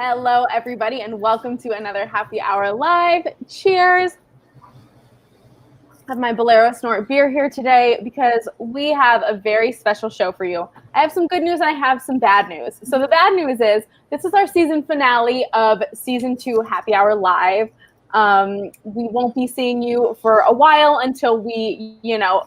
Hello, everybody, and welcome to another Happy Hour Live. Cheers. I have my Bolero Snort beer here today because we have a very special show for you. I have some good news and I have some bad news. So the bad news is this is our season finale of Season 2 Happy Hour Live. We won't be seeing you for a while until we,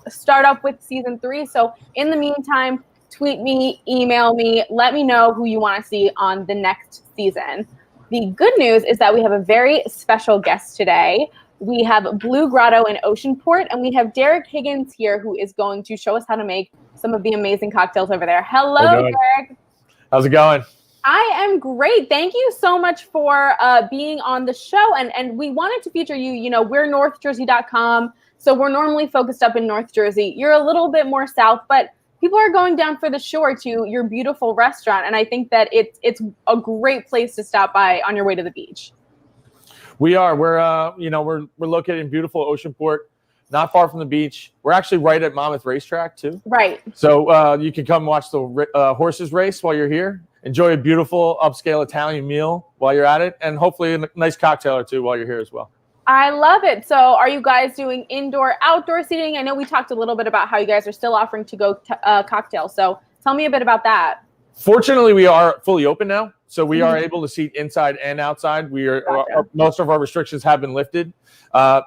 start up with Season 3. So in the meantime, tweet me, email me, let me know who you want to see on the next season. The good news is that we have a very special guest today. We have Blu Grotto in Oceanport, and we have Derek Higgins here, who is going to show us how to make some of the amazing cocktails over there. Hello, Derek. How's it going? I am great. Thank you so much for being on the show. And we wanted to feature you. We're NorthJersey.com, so we're normally focused up in North Jersey. You're a little bit more south, but people are going down for the shore to your beautiful restaurant, and I think that it's a great place to stop by on your way to the beach. We are. We're located in beautiful Oceanport, not far from the beach. We're actually right at Monmouth Racetrack too. Right. So you can come watch the horses race while you're here. Enjoy a beautiful upscale Italian meal while you're at it, and hopefully a nice cocktail or two while you're here as well. I love it. So are you guys doing indoor, outdoor seating? I know we talked a little bit about how you guys are still offering to-go cocktails. So tell me a bit about that. Fortunately, we are fully open now. So we are able to seat inside and outside. Most of our restrictions have been lifted,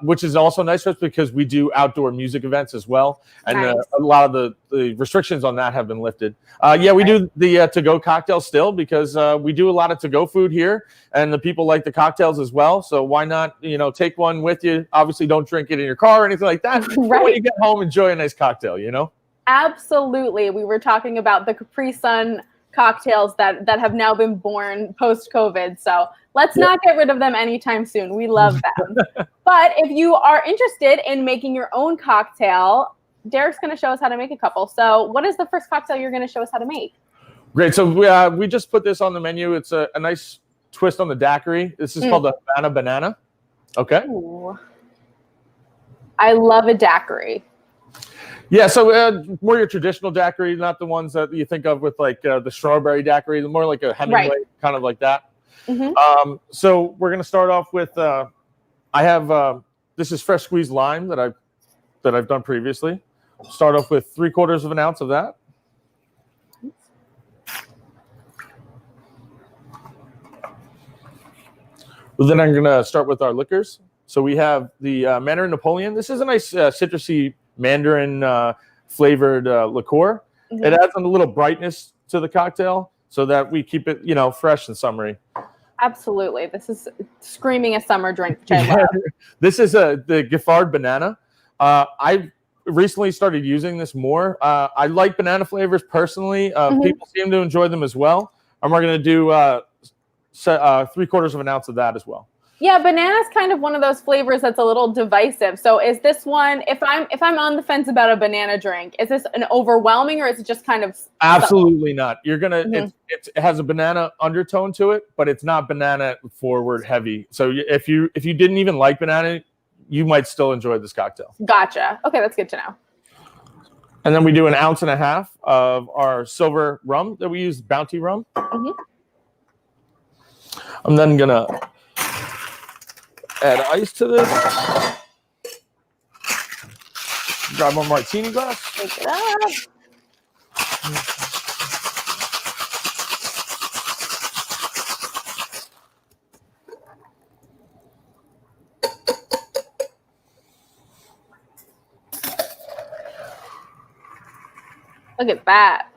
which is also nice for us because we do outdoor music events as well. And nice. A lot of the restrictions on that have been lifted. We do the to-go cocktails still because we do a lot of to-go food here, and the people like the cocktails as well. So why not, take one with you? Obviously, don't drink it in your car or anything like that. Right. When you get home, enjoy a nice cocktail, Absolutely. We were talking about the Capri Sun cocktails that have now been born post-COVID. So let's not get rid of them anytime soon. We love them. But if you are interested in making your own cocktail, Derek's going to show us how to make a couple. So what is the first cocktail you're going to show us how to make? Great. So we just put this on the menu. It's a nice twist on the daiquiri. This is called the Havana Banana. Okay. Ooh. I love a daiquiri. Yeah, so more your traditional daiquiri, not the ones that you think of with like the strawberry daiquiri, more like a Hemingway, kind of like that. Mm-hmm. So we're gonna start off with I have this is fresh squeezed lime that I've done previously. Start off with 3/4 of an ounce of that. Well, then I'm gonna start with our liquors. So we have the Manor Napoleon. This is a nice citrusy Mandarin flavored liqueur. Mm-hmm. It adds a little brightness to the cocktail so that we keep it, fresh and summery. Absolutely. This is screaming a summer drink, which I love. This is the Giffard banana. I've recently started using this more. I like banana flavors personally. People seem to enjoy them as well. And we're going to do 3/4 of an ounce of that as well. Yeah, banana is kind of one of those flavors that's a little divisive. So is this one, if I'm on the fence about a banana drink, is this an overwhelming or is it just kind of Absolutely not. You're gonna it has a banana undertone to it, but it's not banana forward heavy. So if you didn't even like banana, you might still enjoy this cocktail. Gotcha. Okay, that's good to know. And then we do 1.5 ounces of our silver rum that we use, Bounty rum. Mm-hmm. I'm then gonna add ice to this. Grab my martini glass. Take it up. Look at that.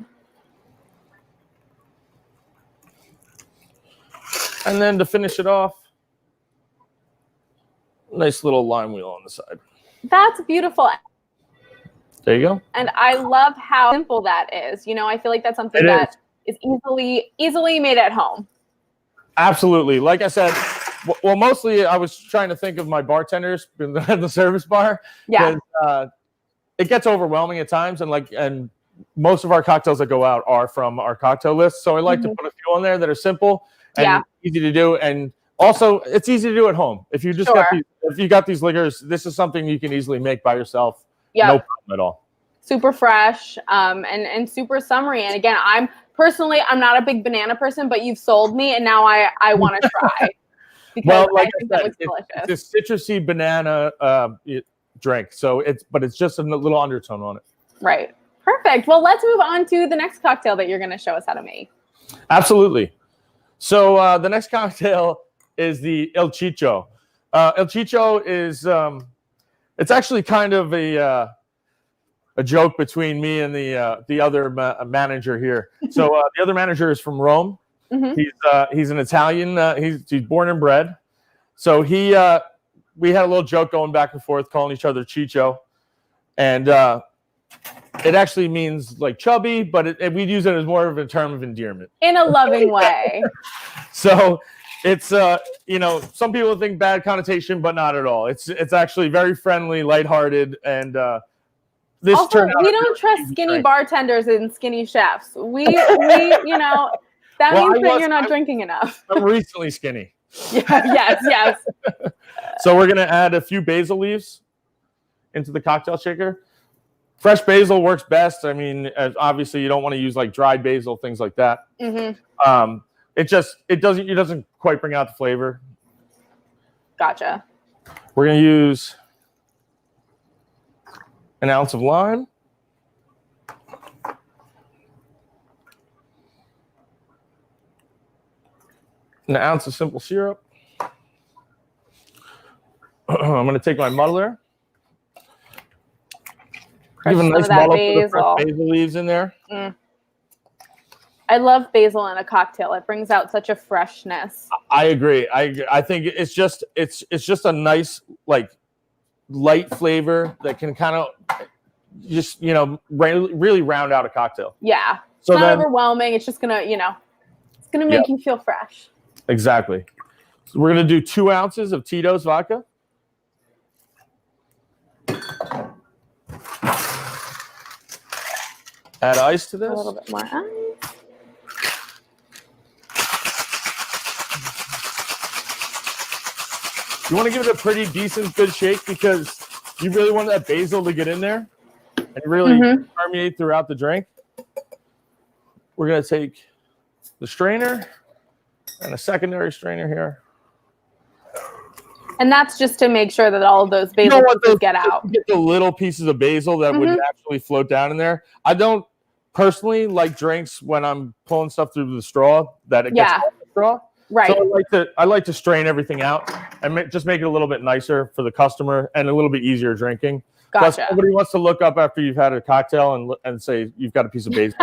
And then to finish it off, nice little lime wheel on the side. That's beautiful. There you go. And I love how simple that is. I feel like that's something that is easily made at home. Absolutely. Like I said, well, mostly I was trying to think of my bartenders at the service bar. Yeah. It gets overwhelming at times, and most of our cocktails that go out are from our cocktail list. So I like to put a few on there that are simple and easy to do, and also it's easy to do at home. If you just got these liquors, this is something you can easily make by yourself. No problem at all. Super fresh and super summery. And again, I'm personally, I'm not a big banana person, but you've sold me, and now I want to try because Well, like I think I that said, looks delicious. it's a citrusy banana drink, so it's just a little undertone on it. Right. Perfect. Well, let's move on to the next cocktail that you're going to show us how to make. Absolutely. So the next cocktail is the El Chicho. El Chicho is it's actually kind of a joke between me and the other manager here. So the other manager is from Rome. Mm-hmm. He's an Italian. He's born and bred. So we had a little joke going back and forth, calling each other Chicho, and it actually means like chubby, but we'd use it as more of a term of endearment in a loving way. So it's some people think bad connotation, but not at all. It's actually very friendly, lighthearted, and this also, we don't trust skinny bartenders and skinny chefs. We that means that you're not drinking enough. I'm recently skinny. Yes. So we're gonna add a few basil leaves into the cocktail shaker. Fresh basil works best. I mean, obviously you don't want to use like dried basil, things like that. Mm-hmm. It doesn't quite bring out the flavor. Gotcha. We're gonna use an ounce of lime, an ounce of simple syrup. I'm gonna take my muddler. Give a nice muddle for the fresh basil leaves in there. I love basil in a cocktail. It brings out such a freshness. I agree. I think it's just a nice like light flavor that can kind of just really round out a cocktail. Yeah. So it's not overwhelming. It's just gonna make you feel fresh. Exactly. So we're gonna do 2 ounces of Tito's vodka. Add ice to this. A little bit more ice. You want to give it a pretty decent, good shake because you really want that basil to get in there and really permeate throughout the drink. We're going to take the strainer and a secondary strainer here. And that's just to make sure that all of those basil get out. Get the little pieces of basil that would naturally float down in there. I don't personally like drinks when I'm pulling stuff through the straw that it gets off the straw. Right. So I like to strain everything out and just make it a little bit nicer for the customer and a little bit easier drinking. Gotcha. Plus, nobody wants to look up after you've had a cocktail and say you've got a piece of basil.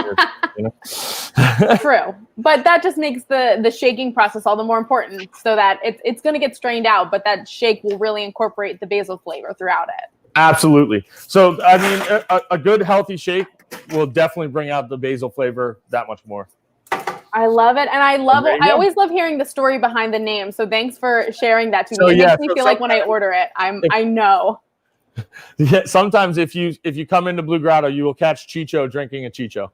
True, but that just makes the shaking process all the more important, so that it's going to get strained out, but that shake will really incorporate the basil flavor throughout it. Absolutely. So I mean, a good healthy shake will definitely bring out the basil flavor that much more. I love it, and I always love hearing the story behind the name. So thanks for sharing that to me. It makes me feel like when I order it, I know. Yeah, sometimes if you come into Blu Grotto, you will catch Chicho drinking a Chicho.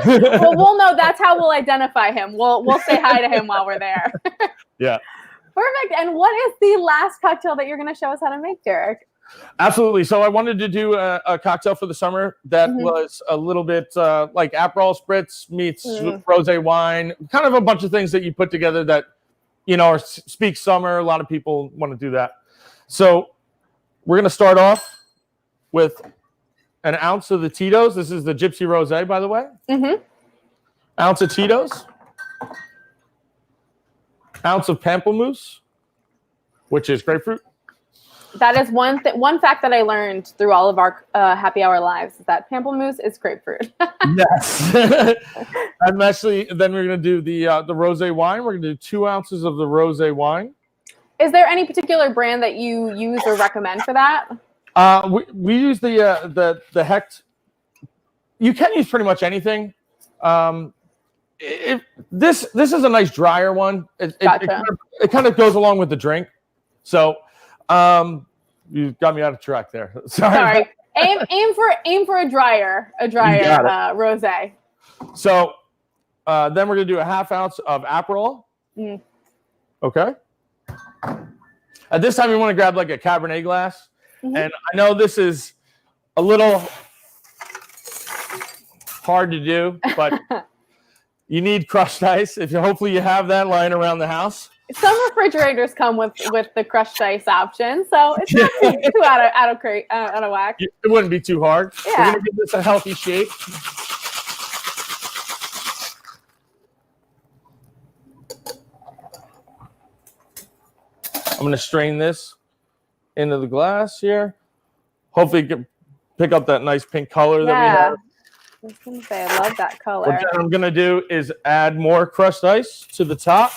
Well, we'll know. That's how we'll identify him. We'll say hi to him while we're there. Yeah. Perfect. And what is the last cocktail that you're going to show us how to make, Derek? Absolutely. So I wanted to do a cocktail for the summer that was a little bit like Aperol Spritz meets rosé wine, kind of a bunch of things that you put together that, speak summer. A lot of people want to do that. So we're going to start off with an ounce of the Tito's. This is the Gypsy Rosé, by the way. Ounce of Tito's. Ounce of pamplemousse, which is grapefruit. That is one fact that I learned through all of our happy hour lives is that pamplemousse is grapefruit. Yes. And actually, then we're going to do the rosé wine. We're going to do 2 ounces of the rosé wine. Is there any particular brand that you use or recommend for that? We use the Hecht. You can use pretty much anything. This is a nice drier one. Gotcha. It kind of goes along with the drink. So you got me out of track there. Sorry. Aim for a drier rosé. So then we're gonna do a 1/2 ounce of Aperol. Okay. At this time, you want to grab like a Cabernet glass. And I know this is a little hard to do, but You need crushed ice. Hopefully you have that lying around the house. Some refrigerators come with the crushed ice option, so it's not too out of whack. It wouldn't be too hard. Yeah. We're gonna give this a healthy shape. I'm gonna strain this into the glass here. Hopefully you can pick up that nice pink color that we have. I was gonna say, I love that color. What I'm gonna do is add more crushed ice to the top.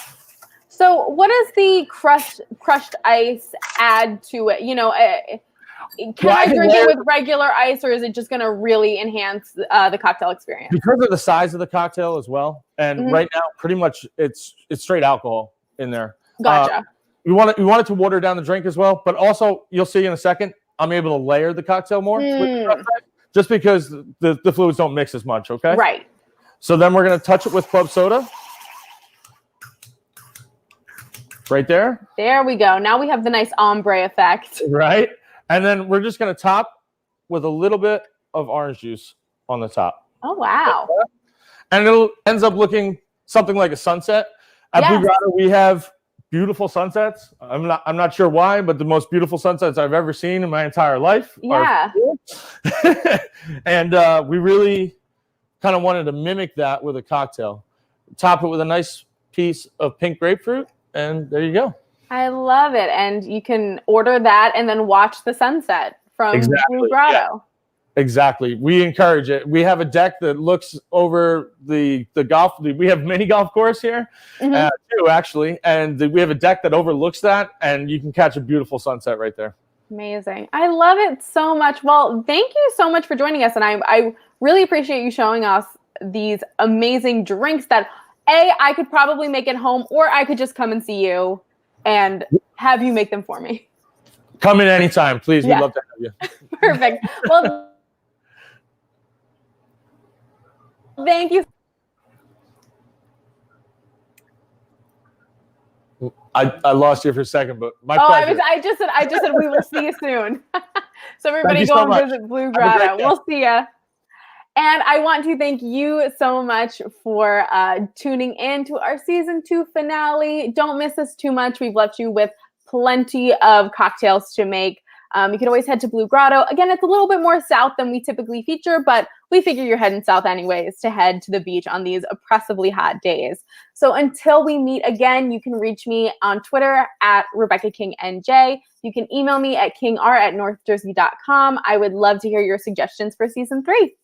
So what does the crushed ice add to it? Can I drink it with regular ice, or is it just going to really enhance the cocktail experience? Because of the size of the cocktail as well. And right now, pretty much it's straight alcohol in there. Gotcha. We want it to water down the drink as well. But also, you'll see in a second, I'm able to layer the cocktail more with crushed ice, just because the fluids don't mix as much, okay? Right. So then we're going to touch it with club soda. Right there. There we go. Now we have the nice ombre effect. Right. And then we're just going to top with a little bit of orange juice on the top. Oh, wow. And it ends up looking something like a sunset. At Blu Grotto, we have beautiful sunsets. I'm not sure why, but the most beautiful sunsets I've ever seen in my entire life. Yeah. And we really kind of wanted to mimic that with a cocktail. Top it with a nice piece of pink grapefruit. And there you go. I love it. And you can order that and then watch the sunset from Blu Grotto. Yeah. Exactly. We encourage it. We have a deck that looks over the golf. We have mini golf course here too, actually. And we have a deck that overlooks that, and you can catch a beautiful sunset right there. Amazing. I love it so much. Well, thank you so much for joining us. And I really appreciate you showing us these amazing drinks that I could probably make at home, or I could just come and see you and have you make them for me. Come in anytime, please. We'd love to have you. Perfect. Well, thank you. I lost you for a second, but my pleasure. I just said we will see you soon. So everybody go and visit Blu Grotto. We'll see ya. And I want to thank you so much for tuning in to our season 2 finale. Don't miss us too much. We've left you with plenty of cocktails to make. You can always head to Blu Grotto. Again, it's a little bit more south than we typically feature, but we figure you're heading south anyways to head to the beach on these oppressively hot days. So until we meet again, you can reach me on Twitter at RebeccaKingNJ. You can email me at kingr@northjersey.com. I would love to hear your suggestions for season 3.